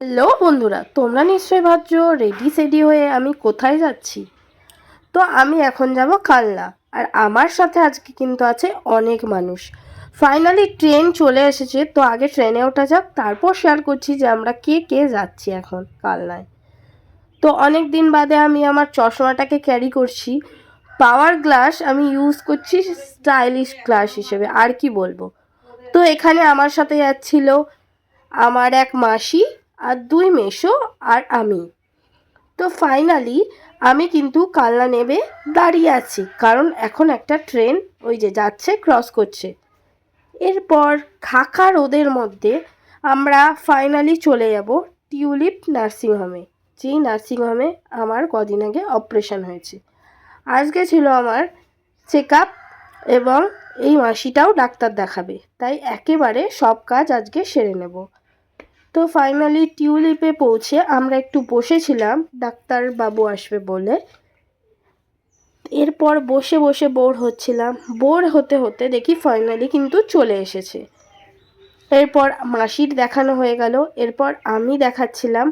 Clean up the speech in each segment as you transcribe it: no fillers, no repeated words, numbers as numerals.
Hello বন্ধুরা, তোমরা নিশ্চয়ই ভাবছো রেডি সেডি হয়ে আমি কোথায় যাচ্ছি। তো আমি এখন যাব কালনা, আর আমার সাথে আজকে কিন্তু আছে অনেক মানুষ। ফাইনালি ট্রেন চলে এসেছে, তো আগে ট্রেনে ওঠা যাক, তারপর শেয়ার করছি যে আমরা কে কে যাচ্ছি এখন কালনায়। তো অনেক দিন বাদে আমি আমার চশমাটাকে ক্যারি করছি। পাওয়ার গ্লাস আমি ইউজ করছি স্টাইলিশ গ্লাস হিসেবে, আর কি বলবো। তো এখানে আমার সাথে যাচ্ছিল আমার এক মাসি আর দুই মেসো আর আমি। তো ফাইনালি আমি কিন্তু কালনা নেবে দাঁড়িয়ে আছি, কারণ এখন একটা ট্রেন ওই যে যাচ্ছে, ক্রস করছে। এরপর খাকা রোদের মধ্যে আমরা ফাইনালি চলে যাব টিউলিপ নার্সিংহোমে, যেই নার্সিংহোমে আমার কদিন আগে অপারেশন হয়েছে। আজকে ছিল আমার চেক আপ, এবং এই মাসিটাও ডাক্তার দেখাবে, তাই একেবারে সব কাজ আজকে সেরে নেব। তো ফাইনালি টিউলিপে পৌঁছে আমরা একটু বসেছিলাম ডাক্তার বাবু আসবে বলে। এরপর বসে বসে বোর হচ্ছিলাম, বোর হতে হতে দেখি ফাইনালি কিন্তু চলে এসেছে। এরপর মাসির দেখানো হয়ে গেল, এরপর আমি দেখাচ্ছিলাম।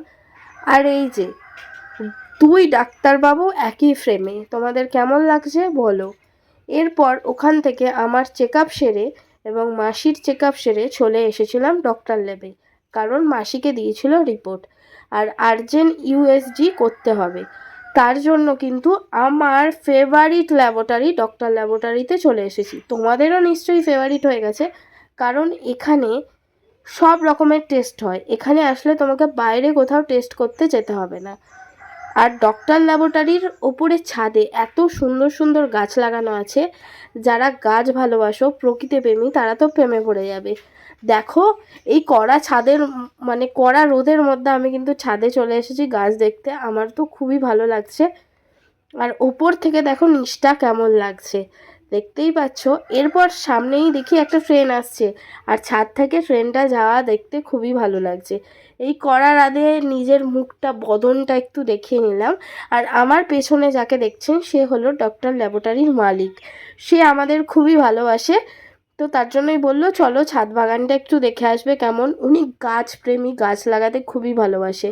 আর এই যে দুই ডাক্তারবাবু একই ফ্রেমে, তোমাদের কেমন লাগছে বলো। এরপর ওখান থেকে আমার চেক আপ সেরে এবং মাসির চেক আপ সেরে চলে এসেছিলাম ডক্টর ল্যাবে, কারণ মাসিকে দিয়েছিল রিপোর্ট আর আর্জেন্ট ইউএসজি করতে হবে। তার জন্য কিন্তু আমার ফেভারিট ল্যাবরেটরি ডক্টর ল্যাবরেটরিতে চলে এসেছি। তোমাদেরও নিশ্চয়ই ফেভারিট হয়ে গেছে, কারণ এখানে সব রকমের টেস্ট হয়। এখানে আসলে তোমাকে বাইরে কোথাও টেস্ট করতে যেতে হবে না। আর ডক্টর ল্যাবরেটরির ওপরে ছাদে এত সুন্দর সুন্দর গাছ লাগানো আছে, যারা গাছ ভালোবাসো, প্রকৃতিপ্রেমী, তারা তো প্রেমে পড়ে যাবে। দেখো, এই কড়া ছাদের মানে কড়া রোদের মধ্যে আমি কিন্তু ছাদে চলে এসেছি গাছ দেখতে, আমার তো খুবই ভালো লাগছে। আর ওপর থেকে দেখো নিচটা কেমন লাগছে, দেখতেই পাচ্ছ। এরপর সামনেই দেখি একটা ট্রেন আসছে, আর ছাদ থেকে ট্রেনটা যাওয়া দেখতে খুবই ভালো লাগছে। এই কড়া রাধে নিজের মুখটা, বদনটা একটু দেখিয়ে নিলাম। আর আমার পেছনে যাকে দেখছেন সে হলো ডক্টর ল্যাবরেটরির মালিক, সে আমাদের খুবই ভালোবাসে। তো তার জন্যই বললো চলো ছাদ বাগানটা একটু দেখে আসবে কেমন। উনি গাছ প্রেমী, গাছ লাগাতে খুবই ভালোবাসে।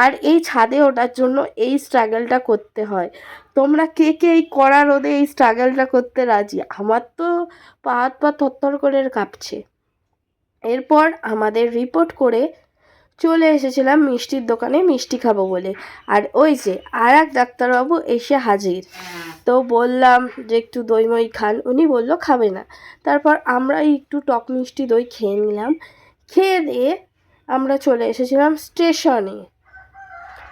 আর এই ছাদে ওঠার জন্য এই স্ট্রাগলটা করতে হয়। তোমরা কে কে এই কড়া রোদে এই স্ট্রাগলটা করতে রাজি? আমার তো পা হাত পা থরথর করে কাঁপছে। এরপর আমাদের রিপোর্ট করে চলে এসেছিলাম মিষ্টির দোকানে মিষ্টি খাবো বলে। আর ওই যে আর এক ডাক্তারবাবু এসে হাজির। তো বললাম যে একটু দই মই খান, উনি বললো খাবে না। তারপর আমরা একটু টক মিষ্টি দই খেয়ে নিলাম। খেয়ে দিয়ে আমরা চলে এসেছিলাম স্টেশনে।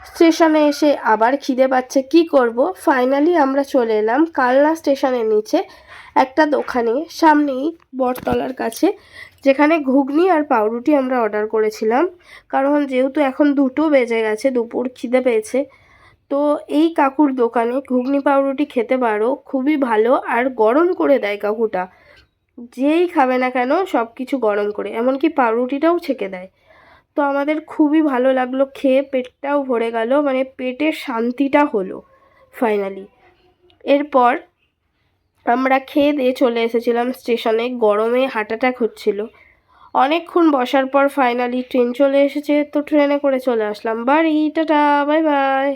স্টেশনে এসে আবার খিদে পাচ্ছে, কি করব। ফাইনালি আমরা চলে এলাম কালনা স্টেশনের নিচে একটা দোকানে, সামনেই বটতলার কাছে, যেখানে ঘুগনি আর পাউরুটি আমরা অর্ডার করেছিলাম, কারণ যেহেতু এখন 2টো বেজে গেছে, দুপুর খিদে পেয়েছে। তো এই কাকুর দোকানে ঘুগনি পাউরুটি খেতে পারো, খুবই ভালো, আর গরম করে দেয় কাকুটা। যেই খাবে না কেন সব কিছু গরম করে, এমনকি পাউরুটিটাও ছেঁকে দেয়। তো আমাদের খুবই ভালো লাগলো খেয়ে, পেটটাও ভরে গেল, মানে পেটের শান্তিটা হলো ফাইনালি। এরপর আমরা খেয়ে দিয়ে চলে এসেছিলাম স্টেশনে, গরমে হার্ট অ্যাটাক হচ্ছিল। অনেকক্ষণ বসার পর ফাইনালি ট্রেন চলে এসেছে, তো ট্রেনে করে চলে আসলাম বাড়ি। Tata, bye bye.